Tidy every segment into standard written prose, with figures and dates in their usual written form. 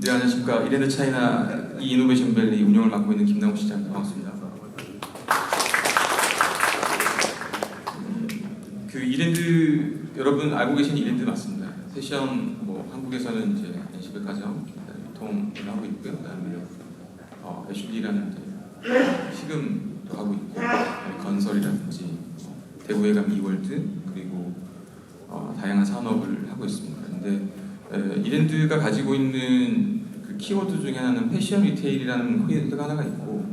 네, 안녕하십니까. 이랜드 차이나 이노베이션 밸리 운영을 맡고 있는 김남욱 시장입니다. 반갑습니다. 그 이랜드 여러분 알고 계신 이랜드 맞습니다. 패션 뭐 한국에서는 이제 NC백화점 유통을 하고 있고요. 그다음에 애슐리라는 식음도 하고 있고 건설이라든지 대구에 가면 이월드 그리고 다양한 산업을 하고 있습니다. 근데 이랜드가 가지고 있는 그 키워드 중에 하나는 패션 리테일이라는 키워드가 하나가 있고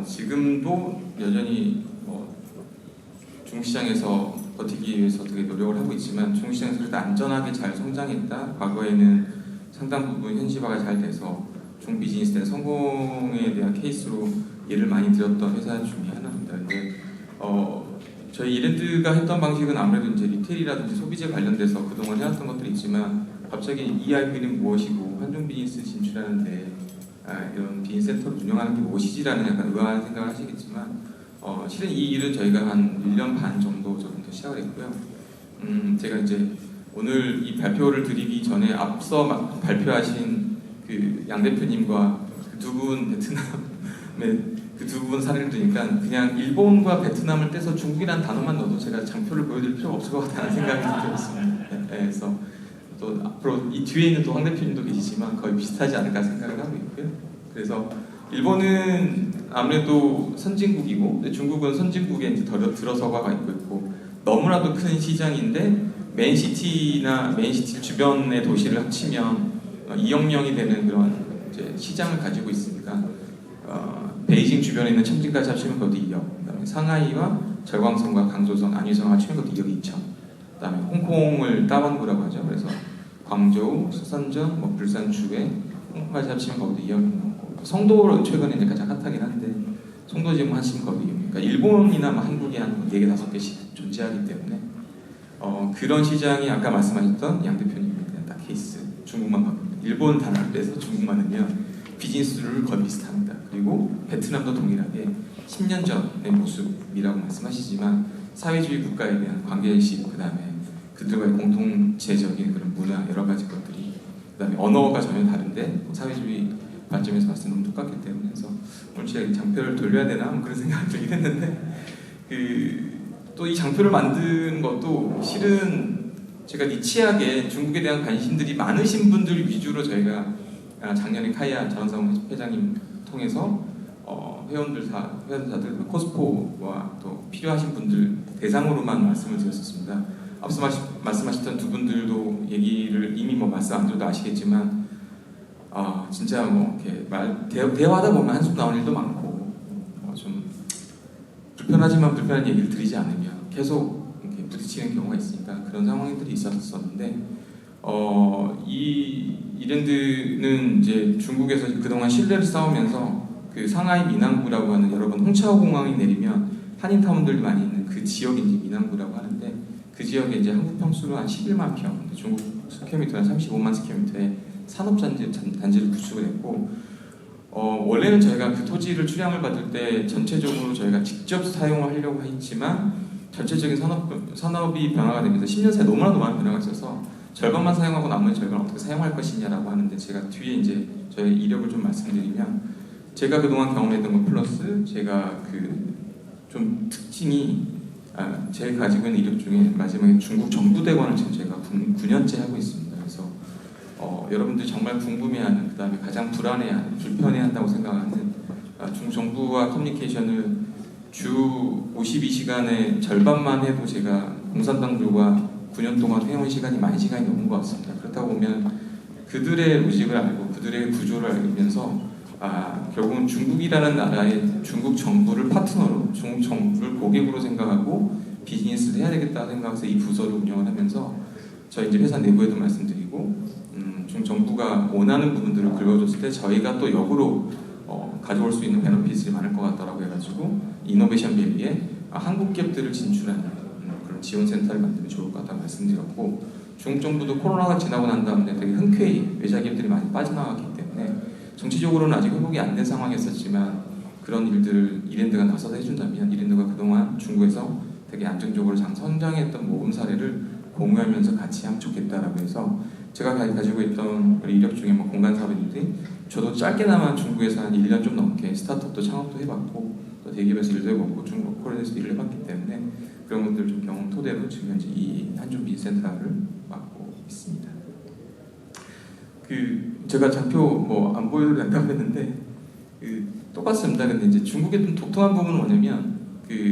지금도 여전히 중국 시장에서 버티기 위해서 되게 노력을 하고 있지만 중국 시장에서 그래도 안전하게 잘 성장했다. 과거에는 상당 부분 현지화가 잘 돼서 중국 비즈니스 때 성공에 대한 케이스로 예를 많이 들었던 회사 중에 하나입니다. 근데 저희 이랜드가 했던 방식은 아무래도 이제 리테일이라든지 소비재 관련돼서 그동안 해왔던 것들이 있지만 갑자기 ERP는 무엇이고 한중 비즈니스 진출하는데 이런 비즈니스 센터를 운영하는 게 무엇이지라는 약간 의아한 생각을 하시겠지만 실은 이 일은 저희가 한 1년 반 정도 조금 더 시작을 했고요. 제가 이제 오늘 이 발표를 드리기 전에 앞서 발표하신 그 양 대표님과 그 두 분 베트남의 그 두 분 사례를 드니까 그냥 일본과 베트남을 떼서 중국이라는 단어만 넣어도 제가 장표를 보여드릴 필요가 없을 것 같다는 생각이 들었습니다. 그래서 또 앞으로 이 뒤에 있는 또 황 대표님도 계시지만 거의 비슷하지 않을까 생각을 하고 있고요. 그래서 일본은 아무래도 선진국이고 중국은 선진국에 이제 들어서가 있고 너무나도 큰 시장인데 맨시티나 맨시티 주변의 도시를 합치면 2억 명이 되는 그런 이제 시장을 가지고 있으니까 베이징 주변에 있는 청진까지 합치면 그것도 2억, 그다음에 상하이와 절광성과 강조성, 안위성 합치면 그것도 2억 2천, 그다음에 홍콩을 따반구라고 하죠. 그래서 광저우, 서산점, 뭐 불산 주에 홍콩까지 합치면 거기도 2억 넘고 성도는 최근에 이제 가장 핫하긴 한데 성도 지금 하시면 거기 그러니까 일본이나 뭐 한국이 한 4개 5개씩 존재하기 때문에 그런 시장이 아까 말씀하셨던 양 대표님에 대한 딱 케이스 중국만 바꿉니다. 일본 단어를 빼서 중국만 하면 비즈니스를 거의 비슷합니다. 그리고 베트남도 동일하게 10년 전의 모습이라고 말씀하시지만 사회주의 국가에 대한 관계의식, 그 다음에 그들과의 공통체적인 그런 문화 여러 가지 것들이, 그 다음에 언어가 전혀 다른데 사회주의 관점에서 봤을 때 너무 똑같기 때문에 그래서 오늘 제가 이 장표를 돌려야 되나 그런 생각을 들긴 했는데 또 이 장표를 만든 것도 실은 제가 니치하게 중국에 대한 관심들이 많으신 분들 위주로 저희가 작년에 카이아 전원상 회장님 통해서 회원자들 코스포와 또 필요하신 분들 대상으로만 말씀을 드렸었습니다. 앞서 말씀하셨던 두 분들도 얘기를 이미 뭐 말씀 안 드려도 아시겠지만 진짜 뭐 이렇게 대화하다 보면 한숨 나오는 일도 많고 좀 불편하지만 불편한 얘기를 드리지 않으면 계속 이렇게 부딪히는 경우가 있으니까 그런 상황들이 있었었는데 이 이랜드는 이제 중국에서 그동안 신뢰를 쌓으면서 그 상하이 미낭구라고 하는 여러분 홍차오 공항이 내리면 한인타운들이 많이 있는 그 지역이 이제 미낭구라고 하는데 그 지역에 이제 한국 평수로 한 11만 평, 중국 스퀘어미터는 35만 스퀘어미터의 산업단지를 구축을 했고 원래는 저희가 그 토지를 출양을 받을 때 전체적으로 저희가 직접 사용을 하려고 했지만 전체적인 산업이 변화가 되면서 10년 사이에 너무나도 많은 변화가 있어서 절반만 사용하고 나머지 절반을 어떻게 사용할 것이냐라고 하는데 제가 뒤에 이제 저의 이력을 좀 말씀드리면 제가 그동안 경험했던 것 플러스 제가 그 좀 특징이 제가 가지고 있는 이력 중에 마지막에 중국 정부대관을 지금 제가 9년째 하고 있습니다. 그래서 여러분들이 정말 궁금해하는, 그 다음에 가장 불안해하는, 불편해한다고 생각하는 중국 정부와 커뮤니케이션을 주 52시간의 절반만 해도 제가 공산당들과 9년 동안 회원 시간이 많은 시간이 넘은 것 같습니다. 그렇다고 보면 그들의 로직을 알고 그들의 구조를 알면서 결국은 중국이라는 나라의 중국 정부를 파트너로, 중국 정부를 고객으로 생각하고 비즈니스를 해야 되겠다 생각해서 이 부서를 운영을 하면서 저희 이제 회사 내부에도 말씀드리고 중국 정부가 원하는 부분들을 긁어줬을 때 저희가 또 역으로 가져올 수 있는 베너핏이 많을 것 같다라고 해가지고 이노베이션 밸리에 한국 기업들을 진출하는 그런 지원센터를 만들면 좋을 것 같다고 말씀드렸고 중국 정부도 코로나가 지나고 난 다음에 되게 흔쾌히 외자 기업들이 많이 빠져나갔기 때문에 정치적으로는 아직 회복이 안 된 상황이었었지만 그런 일들을 이랜드가 나서서 해준다면 이랜드가 그동안 중국에서 되게 안정적으로 성장했던 모범 사례를 공유하면서 같이 하면 좋겠다라고 해서 제가 가지고 있던 우리 이력 중에 뭐 공간 사업인데 저도 짧게나마 중국에서 한 1년 좀 넘게 스타트업도 창업도 해봤고 또 대기업에서 일도 해보고 중국 코리아에서 일을 해봤기 때문에 그런 것들 좀 경험 토대로 지금 현재 이 한중 비즈센터를 맡고 있습니다. 제가 장표 뭐 안 보여도 된다고 했는데 똑같습니다. 근데 이제 중국의 좀 독특한 부분은 뭐냐면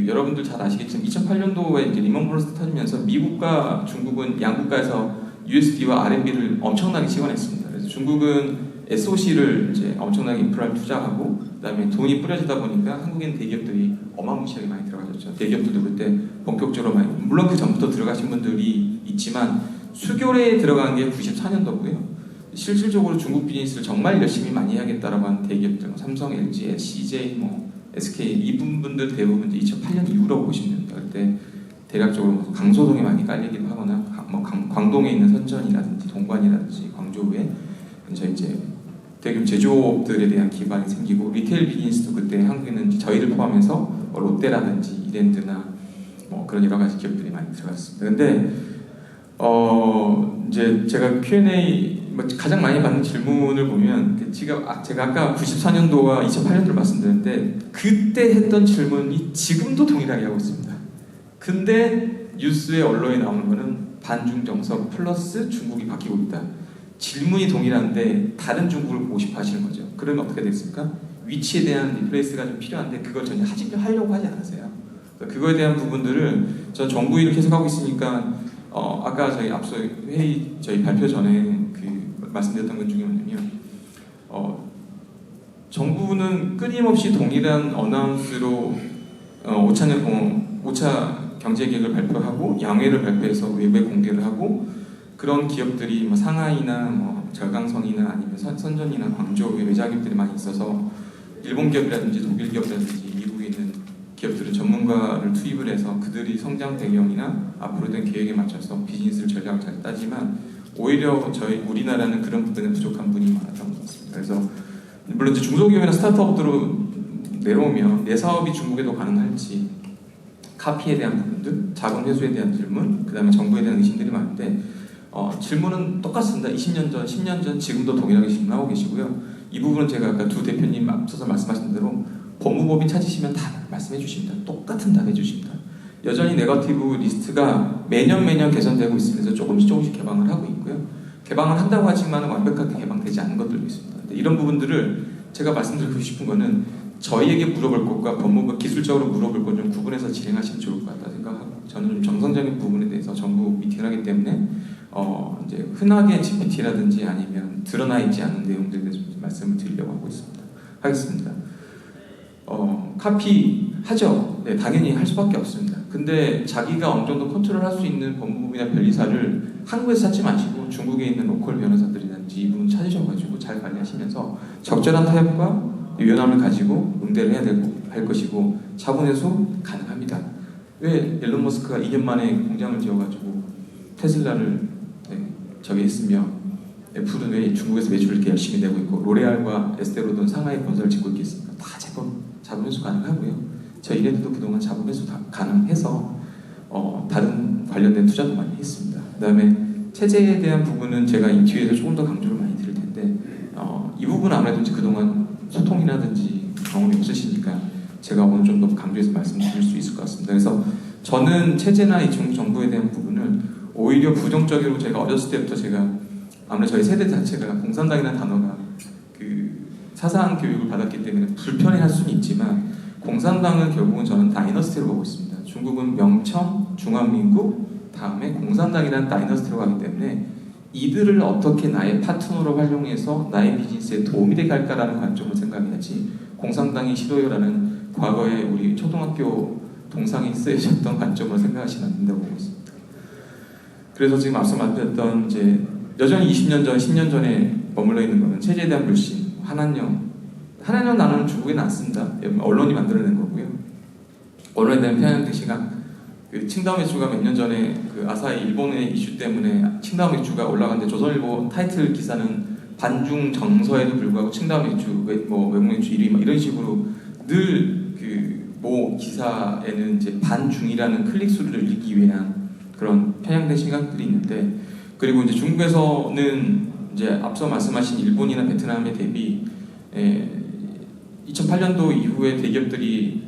여러분들 잘 아시겠지만 2008년도에 이제 리먼 브러스 터지면서 미국과 중국은 양국가에서 USD와 RMB를 엄청나게 지원했습니다. 그래서 중국은 SOC를 이제 엄청나게 인프라를 투자하고 그다음에 돈이 뿌려지다 보니까 한국인 대기업들이 어마무시하게 많이 들어가졌죠. 대기업들도 그때 본격적으로 많이 물론 그 전부터 들어가신 분들이 있지만 수교래에 들어간 게 94년도고요. 실질적으로 중국 비즈니스를 정말 열심히 많이 해야겠다라고 한 대기업들, 삼성, LG, CJ, 뭐 SK 이 분들 대부분 이제 2008년 이후라고 보시면 됩니다. 그때 대략적으로 강소동에 많이 깔리기도 하거나 뭐 광동에 있는 선전이라든지 동관이라든지 광저우에 근처 이제 대기업 제조업들에 대한 기반이 생기고 리테일 비즈니스도 그때 한국에는 저희를 포함해서 뭐 롯데라든지 이랜드나 뭐 그런 여러 가지 기업들이 많이 들어갔습니다. 근데 이제 제가 Q&A 가장 많이 받는 질문을 보면 제가 아까 94년도와 2008년도를 말씀드렸는데 그때 했던 질문이 지금도 동일하게 하고 있습니다. 근데 뉴스에 언론에 나오는 거는 반중 정석 플러스 중국이 바뀌고 있다. 질문이 동일한데 다른 중국을 보고 싶어 하시는 거죠. 그러면 어떻게 됐습니까? 위치에 대한 리플레이스가 좀 필요한데 그걸 전혀 하려고 하지 않으세요. 그거에 대한 부분들을 전 정부 일을 계속 하고 있으니까 아까 저희 앞서 회의 저희 발표 전에 말씀드렸던 것 중에 뭐냐면 정부는 끊임없이 동일한 어나운스로 5차 경제계획을 발표하고 양회를 발표해서 외부에 공개를 하고 그런 기업들이 뭐 상하이나 뭐 절강성이나 아니면 선전이나 광저우에 외자기업들이 많이 있어서 일본 기업이라든지 독일 기업이라든지 미국에 있는 기업들은 전문가를 투입을 해서 그들이 성장 배경이나 앞으로 된 계획에 맞춰서 비즈니스를 전략을 잘 따지만 오히려 우리나라는 그런 부분에 부족한 분이 많았던 것 같습니다. 그래서 물론 이제 중소기업이나 스타트업으로 내려오면 내 사업이 중국에도 가능할지 카피에 대한 부분들, 자금 회수에 대한 질문, 그 다음에 정부에 대한 의심들이 많은데 질문은 똑같습니다. 20년 전, 10년 전, 지금도 동일하게 질문하고 계시고요. 이 부분은 제가 아까 두 대표님 앞서서 말씀하신 대로 법무법인 찾으시면 다 말씀해 주십니다. 똑같은 답 해주십니다. 여전히 네거티브 리스트가 매년 개선되고 있으면서 조금씩 개방을 하고 있고요. 개방을 한다고 하지만 완벽하게 개방되지 않은 것들도 있습니다. 근데 이런 부분들을 제가 말씀드리고 싶은 거는 저희에게 물어볼 것과 법무부 기술적으로 물어볼 것 좀 구분해서 진행하시면 좋을 것 같다 생각하고 저는 좀 정성적인 부분에 대해서 정부 미팅을 하기 때문에 이제 흔하게 GPT라든지 아니면 드러나 있지 않은 내용들에 대해서 좀 말씀을 드리려고 하겠습니다. 카피 하죠. 네, 당연히 할 수밖에 없습니다. 근데 자기가 어느 정도 컨트롤할 수 있는 법무부나 변리사를 한국에서 찾지 마시고 중국에 있는 로컬 변호사들이라든지 이분 찾으셔가지고 잘 관리하시면서 적절한 타협과 유연함을 가지고 응대를 해야 할 것이고 자본회수 가능합니다. 왜 일론 머스크가 2년 만에 공장을 지어가지고 테슬라를 했으며 애플은 왜 중국에서 매출을 이렇게 열심히 내고 있고 로레알과 에스테로든 상하이 건설을 짓고 있겠습니까? 다 자본회수 가능하고요. 저희 이랜드도 그동안 자본회수 가능해서 다른 관련된 투자도 많이 했습니다. 그 다음에 체제에 대한 부분은 제가 이 뒤에서 조금 더 강조를 많이 드릴 텐데 이 부분은 아무래도 이제 그동안 소통이라든지 경험이 없으시니까 제가 오늘 좀 더 강조해서 말씀드릴 수 있을 것 같습니다. 그래서 저는 체제나 이 중국 정부에 대한 부분을 오히려 부정적으로 제가 어렸을 때부터 제가 아무래도 저희 세대 자체가 공산당이라는 단어가 사상 교육을 받았기 때문에 불편해할 수는 있지만 공산당은 결국은 저는 다이너스티로 보고 있습니다. 중국은 명청, 중화민국, 다음에 공산당이라는 다이너스티로 가기 때문에 이들을 어떻게 나의 파트너로 활용해서 나의 비즈니스에 도움이 되게 할까라는 관점을 생각해야지 공산당이 싫어요라는 과거에 우리 초등학교 동상이 쓰여졌던 관점으로 생각하시면 안 된다고 보고 있습니다. 그래서 지금 앞서 말씀드렸던 이제 여전히 20년 전, 10년 전에 머물러 있는 것은 체제에 대한 불신, 한한령 단어는 중국에는 안 씁니다. 언론이 만들어낸 거고요. 언론에 대한 편향된 시각. 칭다오 맥주가 몇 년 전에 아사히 일본의 이슈 때문에 칭다오 맥주가 올라갔는데 조선일보 타이틀 기사는 반중 정서에도 불구하고 칭다오 맥주, 외국 맥주 1위 이런 식으로 늘 모 기사에는 이제 반중이라는 클릭 수를 늘리기 위한 그런 편향된 시각들이 있는데 그리고 이제 중국에서는 이제 앞서 말씀하신 일본이나 베트남에 대비 2008년도 이후에 대기업들이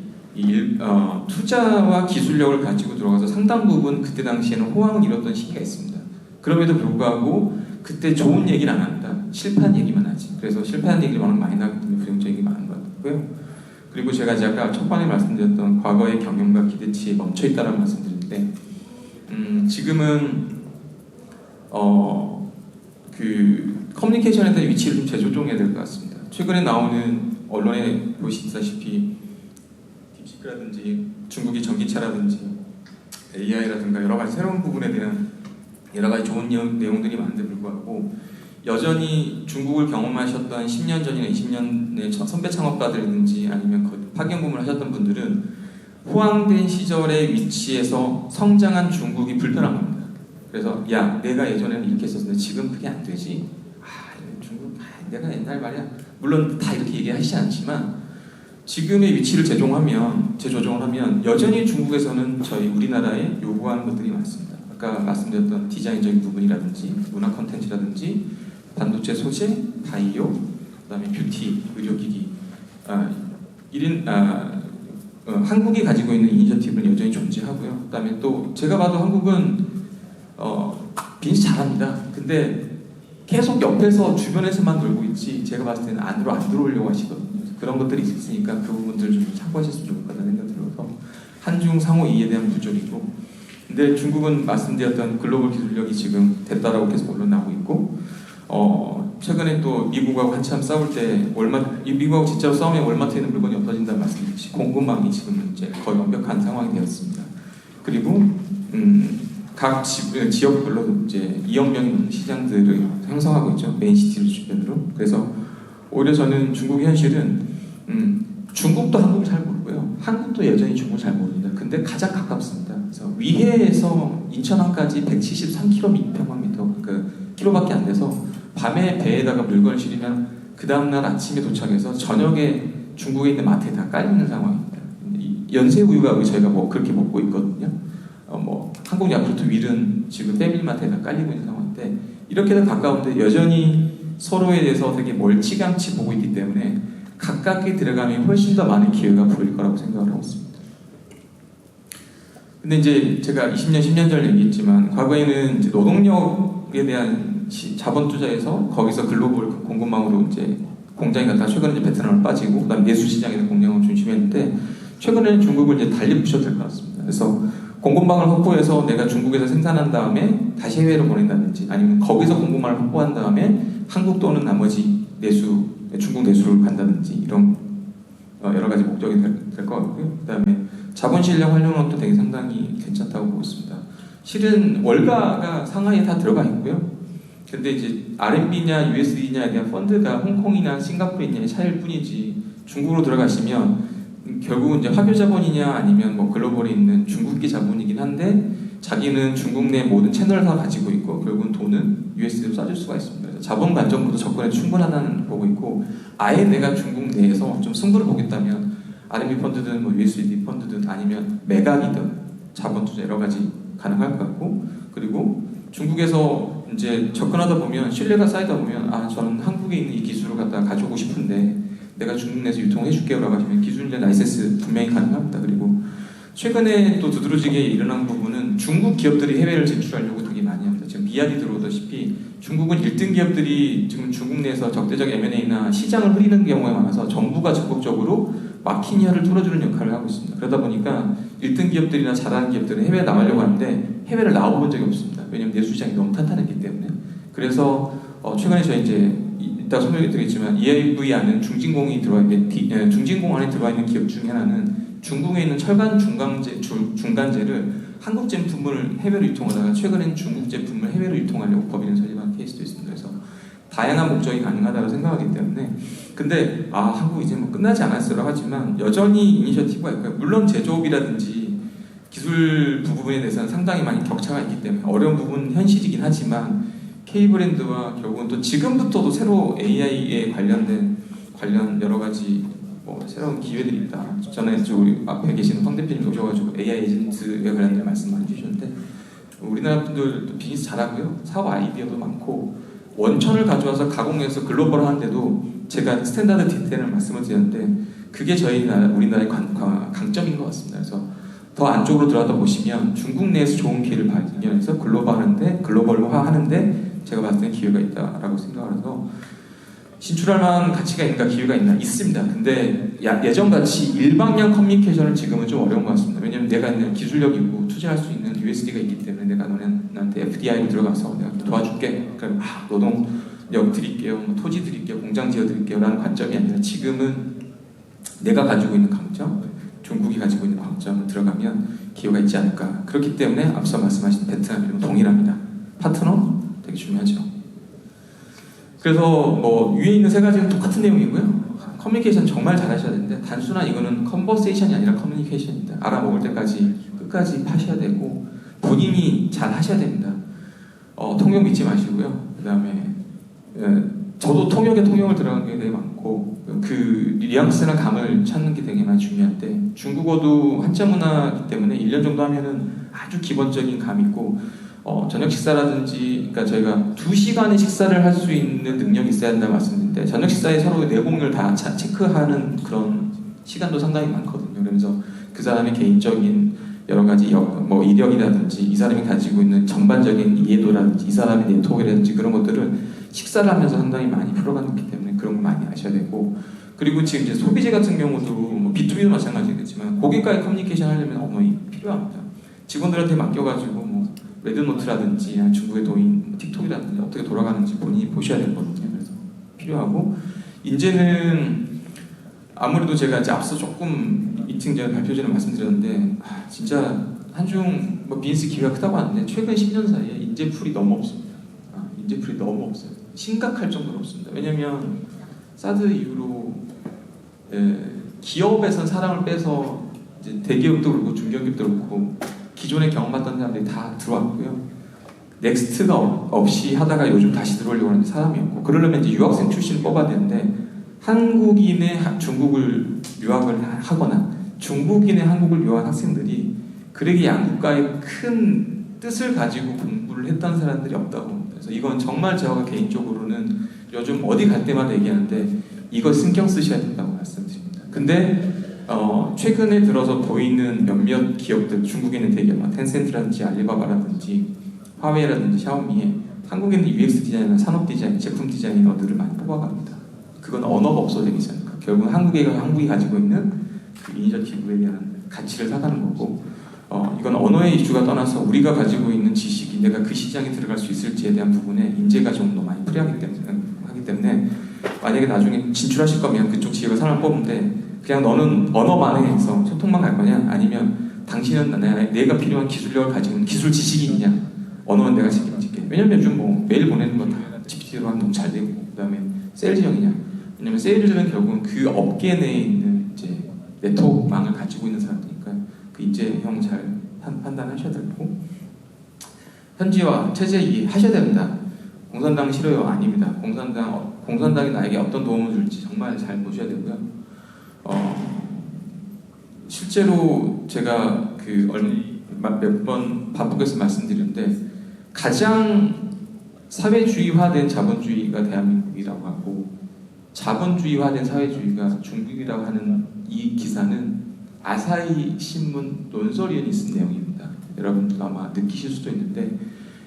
투자와 기술력을 가지고 들어가서 상당 부분 그때 당시에는 호황을 이뤘던 시기가 있습니다. 그럼에도 불구하고 그때 좋은 얘기를 안 합니다. 실패한 얘기만 하지. 그래서 실패한 얘기를 워낙 많이 나기 때문에 부정적인 게 많은 것 같고요. 그리고 제가 이제 아까 첫 번에 말씀드렸던 과거의 경영과 기대치에 멈춰있다라고 말씀드렸는데 지금은 그 커뮤니케이션에 대한 위치를 좀 재조정해야 될 것 같습니다. 최근에 나오는 언론에 보시다시피 딥시크라든지 중국의 전기차라든지 AI라든가 여러 가지 새로운 부분에 대한 여러 가지 좋은 내용들이 많은데 불구하고 여전히 중국을 경험하셨던 10년 전이나 20년의 선배 창업가들이든지 아니면 파견공부를 하셨던 분들은 호황된 시절의 위치에서 성장한 중국이 불편한 겁니다. 그래서 야, 내가 예전에는 이렇게 했었는데 지금 그게 안 되지. 중국, 내가 옛날 말이야. 물론 다 이렇게 얘기하시지 않지만 지금의 위치를 재조정을 하면 여전히 중국에서는 저희 우리나라에 요구하는 것들이 많습니다. 아까 말씀드렸던 디자인적인 부분이라든지 문화 콘텐츠라든지 반도체 소재, 바이오, 그다음에 뷰티, 의료기기 한국이 가지고 있는 이니셔티브는 여전히 존재하고요. 그다음에 또 제가 봐도 한국은 빈스 잘합니다. 근데 계속 옆에서 주변에서만 놀고 있지 제가 봤을 때는 안으로 안 들어오려고 하시거든요. 그런 것들이 있으니까 그 부분들 좀 참고하셨으면 좋겠다는 생각이 들어서 한중 상호 이해에 대한 부족이고 근데 중국은 말씀드렸던 글로벌 기술력이 지금 됐다라고 계속 언론 나오고 있고 최근에 또 미국하고 한참 싸울 때 미국하고 진짜로 싸우면 월마트에 있는 물건이 없어진다는 말씀이듯이 공급망이 지금 이제 거의 완벽한 상황이 되었습니다. 그리고 각 지역별로 이제 2억 명이 넘는 시장들을 형성하고 있죠. 메인시티를 주변으로. 그래서 오히려 저는 중국의 현실은 중국도 한국을 잘 모르고요. 한국도 여전히 중국을 잘 모릅니다. 근데 가장 가깝습니다. 그래서 위해에서 인천항까지 173km, 그 킬로밖에 안 돼서 밤에 배에다가 물건을 실으면 그 다음날 아침에 도착해서 저녁에 중국에 있는 마트에 다 깔리는 상황입니다. 연세 우유가 저희가 뭐 그렇게 먹고 있거든요. 한국 야쿠르트 윌은 지금 패밀리마트에 다 깔리고 있는 상황인데 이렇게도 가까운데 여전히 서로에 대해서 되게 멀찌감치 보고 있기 때문에 가깝게 들어가면 훨씬 더 많은 기회가 보일 거라고 생각을 하고 있습니다. 근데 이제 제가 20년, 10년 전에 얘기했지만 과거에는 이제 노동력에 대한 자본 투자에서 거기서 글로벌 공급망으로 이제 공장이 갔다가 최근에 이제 베트남을 빠지고 그다음 내수 시장에 대한 공장을 중심했는데 최근에는 중국을 이제 달리 부셔도 될 것 같습니다. 그래서 공급망을 확보해서 내가 중국에서 생산한 다음에 다시 해외로 보낸다든지 아니면 거기서 공급망을 확보한 다음에 한국 또는 나머지 중국 내수를 간다든지 이런 여러 가지 목적이 될 것 같고요. 그다음에 자본 실력 활용은 또 되게 상당히 괜찮다고 보고 있습니다. 실은 월가가 상하이에 다 들어가 있고요. 근데 이제 RMB냐 USD냐에 대한 펀드가 홍콩이나 싱가포르에 있냐의 차이일 뿐이지 중국으로 들어가시면 결국은 이제 화교 자본이냐 아니면 뭐 글로벌에 있는 중국계 자본이긴 한데 자기는 중국 내 모든 채널을 다 가지고 있고 결국은 돈은 USD로 쏴줄 수가 있습니다. 그래서 자본 관점부터 접근에 충분하다는 보고 있고 아예 내가 중국 내에서 좀 승부를 보겠다면 RMB 펀드든 뭐 USD 펀드든 아니면 매각이든 자본 투자 여러 가지 가능할 것 같고 그리고 중국에서 이제 접근하다 보면 신뢰가 쌓이다 보면 저는 한국에 있는 이 기술을 갖다가 가져오고 싶은데 내가 중국 내에서 유통해줄게요 라고 하시면 기술자 라이센스 분명히 가능합니다. 그리고 최근에 또 두드러지게 일어난 부분은 중국 기업들이 해외를 진출하려고 되게 많이 합니다. 지금 미약이 들어오다시피 중국은 1등 기업들이 지금 중국 내에서 적대적 M&A나 시장을 흐리는 경우가 많아서 정부가 적극적으로 막힌 혀를 뚫어주는 역할을 하고 있습니다. 그러다 보니까 1등 기업들이나 잘하는 기업들은 해외에 나가려고 하는데 해외를 나와본 적이 없습니다. 왜냐하면 내수 시장이 너무 탄탄했기 때문에. 그래서 최근에 저희 이제 이따 설명해 드리겠지만 EIV 안에 중진공 안에 들어와 있는 기업 중에 하나는 중국에 있는 철강 중간재를 한국 제품을 해외로 유통하다가 최근엔 중국 제품을 해외로 유통하려고 법인을 설립한 케이스도 있습니다. 그래서 다양한 목적이 가능하다고 생각하기 때문에 근데 한국 이제 뭐 끝나지 않았어라고 하지만 여전히 이니셔티브가 있고요. 물론 제조업이라든지 기술 부분에 대해서는 상당히 많이 격차가 있기 때문에 어려운 부분은 현실이긴 하지만 K브랜드와 결국은 또 지금부터도 새로 AI에 관련 여러 가지 새로운 기회들이 있다. 전에 우리 앞에 계시는 황 대표님 오셔가지고 AI 에이전트에 관련된 말씀 많이 주셨는데 우리나라 분들도 비즈니스 잘하고요. 사업 아이디어도 많고 원천을 가져와서 가공해서 글로벌 하는데도 제가 스탠다드 디테일을 말씀을 드렸는데 그게 우리나라의 강점인 것 같습니다. 그래서 더 안쪽으로 들어가다 보시면 중국 내에서 좋은 기회를 발견해서 글로벌화 하는데 제가 봤을 때 기회가 있다라고 생각을 해서 진출할 만한 가치가 있는가 기회가 있나 있습니다. 근데 예전같이 일방향 커뮤니케이션은 지금은 좀 어려운 것 같습니다. 왜냐면 내가 있는 기술력이 있고 투자할 수 있는 USD가 있기 때문에 내가 너한테 FDI로 들어가서 내가 도와줄게. 그럼 노동력 드릴게요, 뭐 토지 드릴게요, 공장 지어 드릴게요 라는 관점이 아니라 지금은 내가 가지고 있는 강점, 중국이 가지고 있는 강점을 들어가면 기회가 있지 않을까. 그렇기 때문에 앞서 말씀하신 베트남이랑 동일합니다. 파트너 되게 중요하죠. 그래서 뭐 위에 있는 세 가지는 똑같은 내용이고요. 커뮤니케이션 정말 잘하셔야 되는데 단순한 이거는 컨버세이션이 아니라 커뮤니케이션입니다. 알아먹을 때까지 끝까지 파셔야 되고 본인이 잘 하셔야 됩니다. 통역 믿지 마시고요. 그 다음에 저도 통역을 들어간 게 되게 많고 그 뉘앙스나 감을 찾는 게 되게 많이 중요한데 중국어도 한자 문화이기 때문에 1년 정도 하면은 아주 기본적인 감이 있고 저녁 식사라든지 그러니까 저희가 2시간의 식사를 할 수 있는 능력이 있어야 된다고 말씀드렸는데 저녁 식사에 서로 내공을 다 체크하는 그런 시간도 상당히 많거든요. 그러면서 그 사람의 개인적인 여러 가지 이력이라든지 이 사람이 가지고 있는 전반적인 이해도라든지 이 사람의 네트워크라든지 그런 것들을 식사를 하면서 상당히 많이 풀어가기 때문에 그런 거 많이 아셔야 되고 그리고 지금 이제 소비재 같은 경우도 뭐 B2B도 마찬가지겠지만 고객과의 커뮤니케이션 하려면 언어가 필요합니다. 직원들한테 맡겨가지고 뭐 레드노트라든지 중국의 도인, 틱톡이라든지 어떻게 돌아가는지 본인이 보셔야 되거든요. 그래서 필요하고 이제는 아무래도 제가 이제 앞서 조금 미팅 전에 발표 전에 말씀드렸는데 진짜 한중 비즈니스 기회가 크다고 하는데 최근 10년 사이에 인재풀이 너무 없습니다. 인재풀이 너무 없어요. 심각할 정도로 없습니다. 왜냐면 사드 이후로 기업에선 사람을 빼서 이제 대기업도 그렇고 중견기업도 그렇고 기존에 경험했던 사람들이 다 들어왔고요. 넥스트가 없이 하다가 요즘 다시 들어오려고 하는데 사람이 없고 그러려면 이제 유학생 출신을 뽑아야 되는데 한국인의 중국을 유학을 하거나 중국인의 한국을 유학한 학생들이 그러기 양국과의 큰 뜻을 가지고 공부를 했던 사람들이 없다고 봅니다. 그래서 이건 정말 제가 개인적으로는 요즘 어디 갈 때마다 얘기하는데 이거 신경 쓰셔야 된다고 말씀드립니다. 근데 최근에 들어서 보이는 몇몇 기업들, 중국에 있는 대기업, 텐센트라든지 알리바바라든지 화웨이라든지 샤오미에 한국에 있는 UX 디자이너, 산업 디자인, 제품 디자이너들을 많이 뽑아갑니다. 그건 언어가 없어도 되지 않을까. 결국은 한국이 가지고 있는 그 이니셔티브에 대한 가치를 사가는 거고 이건 언어의 이슈가 떠나서 우리가 가지고 있는 지식이 내가 그 시장에 들어갈 수 있을지에 대한 부분에 인재가 좀 더 많이 필요하기 때문에 만약에 나중에 진출하실 거면 그쪽 지역을 사람을 뽑는데 그냥 너는 언어만 해서 소통만 갈 거냐 아니면 당신은 내가 필요한 기술력을 가지고 있는 기술 지식인이냐 언어는 내가 책임질게. 왜냐면 요즘 뭐 메일 보내는 거 다 GPT로 하면 너무 잘 되고 그다음에 세일즈형이냐 왜냐면 세일즈는 결국은 그 업계 내에 있는 이제 네트워크망을 가지고 있는 사람들이니까 그 인재형 잘 판단하셔야 되고 현지화 체제 이해하셔야 됩니다. 공산당 싫어요? 아닙니다. 공산당이 나에게 어떤 도움을 줄지 정말 잘 보셔야 되고요. 실제로 제가 몇 번 반복해서 말씀드렸는데 가장 사회주의화된 자본주의가 대한민국이라고 하고 자본주의화된 사회주의가 중국이라고 하는 이 기사는 아사히 신문 논설위원이 쓴 내용입니다. 여러분들 아마 느끼실 수도 있는데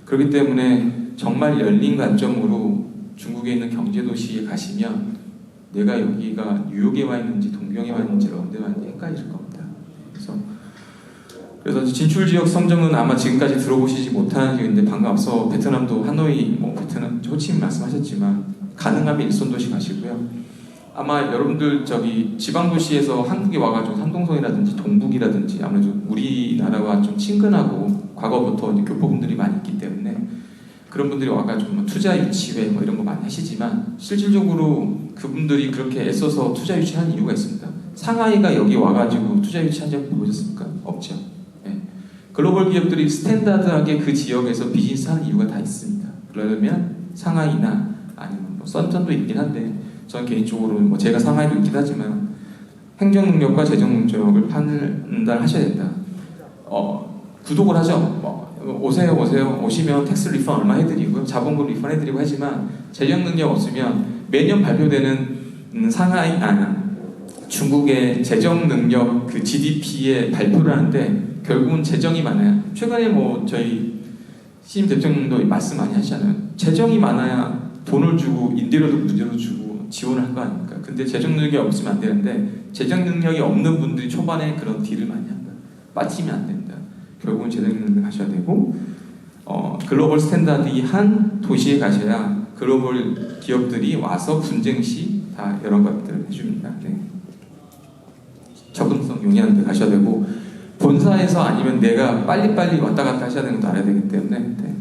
그렇기 때문에 정말 열린 관점으로 중국에 있는 경제도시에 가시면 내가 여기가 뉴욕에 와 있는지 동경에 와 있는지 언제 와 있는지 헷갈릴 겁니다. 그래서 진출 지역 선정은 아마 지금까지 들어보시지 못하는 지역인데 방금 앞서 베트남도 하노이, 베트남 호치민 말씀하셨지만 가능하면 일선도시 가시고요. 아마 여러분들 지방 도시에서 한국에 와가지고 삼동성이라든지 동북이라든지 아무래도 우리나라와 좀 친근하고 과거부터 이제 교포분들이 많이 있기 때문에 그런 분들이 와가지고 투자 유치회 이런 거 많이 하시지만 실질적으로 그분들이 그렇게 애써서 투자 유치하는 이유가 있습니다. 상하이가 여기 와가지고 투자 유치한 적 보셨습니까? 없죠. 네. 글로벌 기업들이 스탠다드하게 그 지역에서 비즈니스 하는 이유가 다 있습니다. 그러려면 상하이나 아니면 썬전도 있긴 한데 저는 개인적으로 제가 상하이도 있긴 하지만 행정 능력과 재정 능력을 판단하셔야 된다. 구독을 하죠. 오세요 오시면 텍스 리펀 얼마 해드리고요, 자본금 리펀 해드리고 하지만 재정 능력 없으면 매년 발표되는 중국의 재정 능력 그 GDP의 발표를 하는데 결국은 재정이 많아야, 최근에 뭐 저희 시임 대통령도 말씀 많이 하시잖아요. 재정이 많아야 돈을 주고 인재료도 문제로 주고 지원을 할 거 아닙니까? 근데 재정 능력이 없으면 안 되는데 재정 능력이 없는 분들이 초반에 그런 딜을 많이 한다. 빠지면 안 된다. 결국은 재정 능력 하셔야 되고 글로벌 스탠다드한 도시에 가셔야 글로벌 기업들이 와서 분쟁 시 다 여러 것들을 해줍니다. 네. 적응성 용이한 데 가셔야 되고 본사에서 아니면 내가 빨리빨리 왔다 갔다 하셔야 되는 것도 알아야 되기 때문에 네.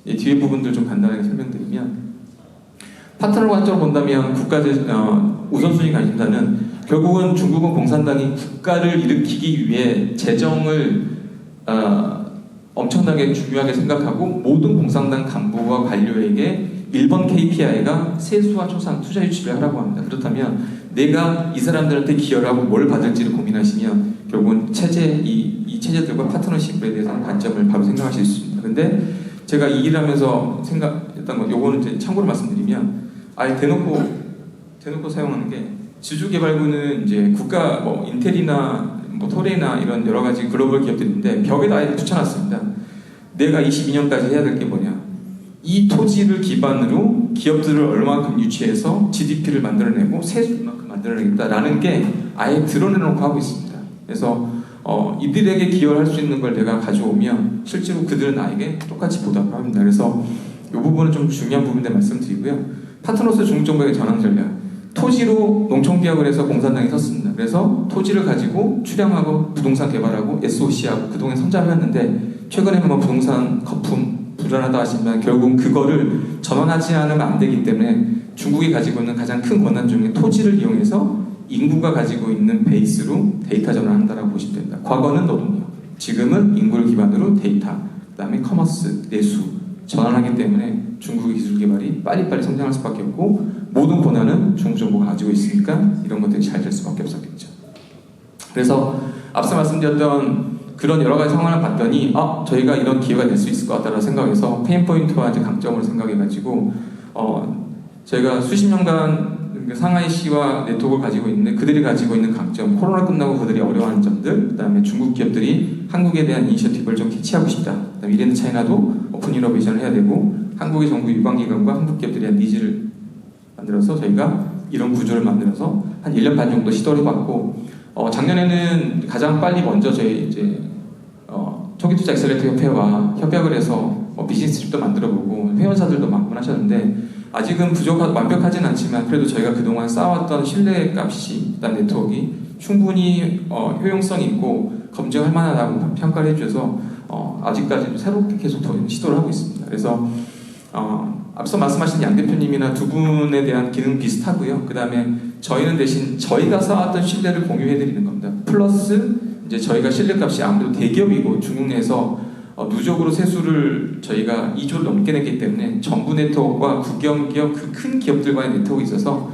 이 뒤에 부분들 좀 간단하게 설명드리면 파트너 관점으로 본다면 우선순위 가진다는 결국은 중국은 공산당이 국가를 일으키기 위해 재정을 엄청나게 중요하게 생각하고 모든 공산당 간부와 관료에게 1번 KPI가 세수와 초상, 투자 유치를 하라고 합니다. 그렇다면 내가 이 사람들한테 기여를 하고 뭘 받을지를 고민하시면 결국은 이 체제들과 파트너십에 대해서는 관점을 바로 생각하실 수 있습니다. 근데 제가 이 일을 하면서 생각했던 거, 요거는 이제 참고로 말씀드리면 아예 대놓고 사용하는 게 지주개발구는 이제 국가 뭐 인텔이나 뭐 토레나 이런 여러 가지 글로벌 기업들인데 벽에다 아예 붙여놨습니다. 내가 22년까지 해야 될 게 뭐냐? 이 토지를 기반으로 기업들을 얼마만큼 유치해서 GDP를 만들어내고 세수만큼 만들어내겠다라는 게 아예 드러내놓고 하고 있습니다. 그래서 이들에게 기여할 수 있는 걸 내가 가져오면 실제로 그들은 나에게 똑같이 보답을 합니다. 그래서 이 부분은 좀 중요한 부분인데 말씀드리고요. 파트너스 중국 정부의 전환 전략. 토지로 농촌개혁을 해서 공산당이 섰습니다. 그래서 토지를 가지고 출양하고 부동산 개발하고 SOC하고 그동안 선점을 했는데 최근에는 뭐 부동산 거품 불안하다 하시면 결국 그거를 전환하지 않으면 안 되기 때문에 중국이 가지고 있는 가장 큰 권한 중에 토지를 이용해서 인구가 가지고 있는 베이스로 데이터 전환한다라고 보시면 됩니다. 과거는 노동력, 지금은 인구를 기반으로 데이터, 그 다음에 커머스, 내수 전환하기 때문에 중국의 기술 개발이 빨리빨리 성장할 수밖에 없고 모든 권한은 중국 정부가 가지고 있으니까 이런 것들이 잘 될 수밖에 없었겠죠. 그래서 앞서 말씀드렸던 그런 여러 가지 상황을 봤더니 저희가 이런 기회가 될 수 있을 것 같다라고 생각해서 페인포인트와 이제 강점을 생각해가지고 저희가 수십 년간 상하이시와 네트워크를 가지고 있는데 그들이 가지고 있는 강점, 코로나 끝나고 그들이 어려워하는 점들, 그 다음에 중국 기업들이 한국에 대한 이니셔티브를 좀 캐치하고 싶다. 그 다음에 이랜드 차이나도 오픈 이노베이션을 해야 되고 한국의 정부 유관기관과 한국 기업들에 대한 니즈를 만들어서 저희가 이런 구조를 만들어서 한 1년 반 정도 시도를 해봤고 작년에는 가장 빨리 먼저 저희 이제 초기투자 엑셀레이터 협회와 협약을 해서 비즈니스집도 만들어보고 회원사들도 방문하셨는데 아직은 완벽하진 않지만 그래도 저희가 그동안 쌓아왔던 신뢰값이 일단 네트워크가 충분히 효용성이 있고 검증할 만하다고 평가를 해주셔서 아직까지도 새롭게 계속 더 시도를 하고 있습니다. 그래서 앞서 말씀하신 양 대표님이나 두 분에 대한 기능 비슷하고요. 그 다음에 저희는 대신 저희가 쌓았던 신뢰를 공유해드리는 겁니다. 플러스 이제 저희가 신뢰값이 아무래도 대기업이고 중국 내에서 누적으로 세수를 저희가 2조를 넘게 냈기 때문에 정부 네트워크와 국영기업 그 큰 기업들과의 네트워크가 있어서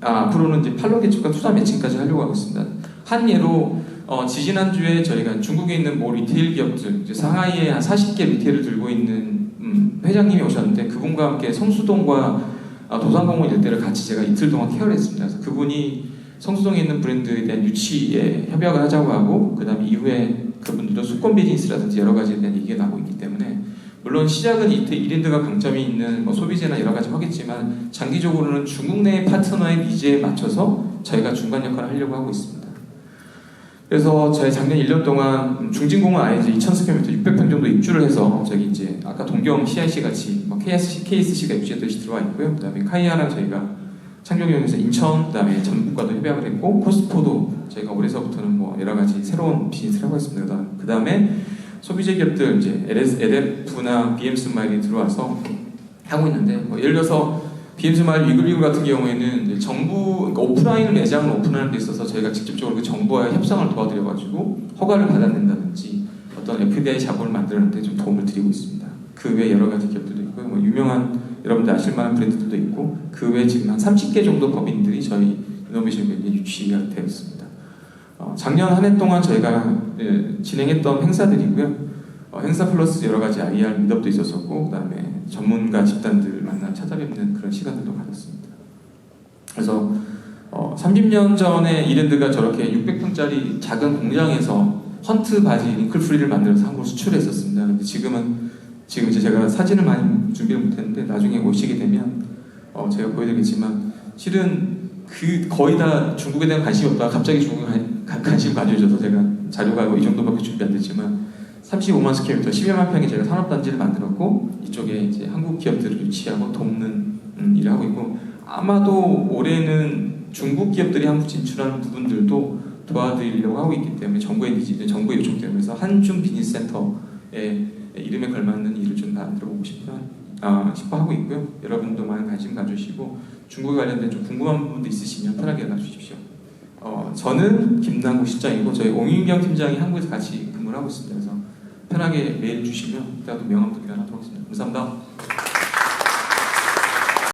앞으로는 이제 팔로 개척과 투자 매칭까지 하려고 하고 있습니다. 한 예로 지지난주에 저희가 중국에 있는 모 리테일 기업들, 이제 상하이에 한 40개 리테일을 들고 있는 회장님이 오셨는데 그분과 함께 성수동과 도산공원 일대를 같이 제가 이틀 동안 케어를 했습니다. 그래서 그분이 성수동에 있는 브랜드에 대한 유치에 협약을 하자고 하고 그 다음에 이후에 그분들도 수권 비즈니스라든지 여러 가지에 대한 얘기가 나오고 있기 때문에 물론 시작은 이랜드가 강점이 있는 소비재나 여러 가지 하겠지만 장기적으로는 중국 내 파트너의 니즈에 맞춰서 저희가 중간 역할을 하려고 하고 있습니다. 그래서 저희 작년 1년 동안 중진공원 아예 이제 2,000스퀘어미터 600평 정도 입주를 해서 저기 이제 아까 동경 CIC 같이 KSC가 입주했듯이 들어와 있고요. 그 다음에 카이아랑 저희가 창경역에서 인천, 그 다음에 전북과도 협약을 했고 코스트코도 저희가 올해서부터는 뭐 여러 가지 새로운 비즈니스를 하고 있습니다. 그 다음에 소비재 기업들 이제 LF나 BM 스마일이 들어와서 하고 있는데 예를 들어서 BM 스마일 위글위글 같은 경우에는 이제 정부 그러니까 오프라인 매장을 오픈하는 데 있어서 저희가 직접적으로 그 정부와의 협상을 도와드려가지고 허가를 받아낸다든지 어떤 FDI 자본을 만드는 데 좀 도움을 드리고 있습니다. 그 외에 여러 가지 기업들도 있고 뭐 유명한 여러분들 아실만한 브랜드들도 있고 그 외에 지금 한 30개 정도 법인들이 저희 이노베이션 밸리에 유치가 되어 있습니다. 작년 한 해 동안 저희가 진행했던 행사들이고요. 행사 플러스 여러 가지 IR 미덕도 있었었고, 그다음에 전문가 집단들 만나 찾아뵙는 그런 시간들도 가졌습니다. 그래서 30년 전에 이랜드가 저렇게 600평짜리 작은 공장에서 헌트 바지 링클 프리를 만들어서 한국으로 수출했었습니다. 근데 지금 이제 제가 사진을 많이 준비를 못했는데 나중에 오시게 되면 제가 보여드리겠지만 실은 거의 다 중국에 대한 관심이 없다가 갑자기 중국에 관심 가져줘서 제가 자료가 이 정도밖에 준비 안 됐지만 35만 스퀘어미터 10여만 평의 제가 산업단지를 만들었고 이쪽에 이제 한국 기업들을 유치하고 돕는 일을 하고 있고 아마도 올해는 중국 기업들이 한국 진출하는 부분들도 도와드리려고 하고 있기 때문에 정부의 요청 때문에 그래서 한중 비즈니스 센터의 이름에 걸맞는 일을 좀 만들어보고 싶어 하고 있고요. 여러분도 많은 관심 가주시고 중국에 관련된 좀 궁금한 부분도 있으시면 편하게 연락 주십시오. 저는 김남국 실장이고 저희 옹윤경 팀장이 한국에서 같이 근무를 하고 있습니다. 그래서 편하게 메일 주시면 이따도 명함도 교환하도록 하겠습니다. 감사합니다.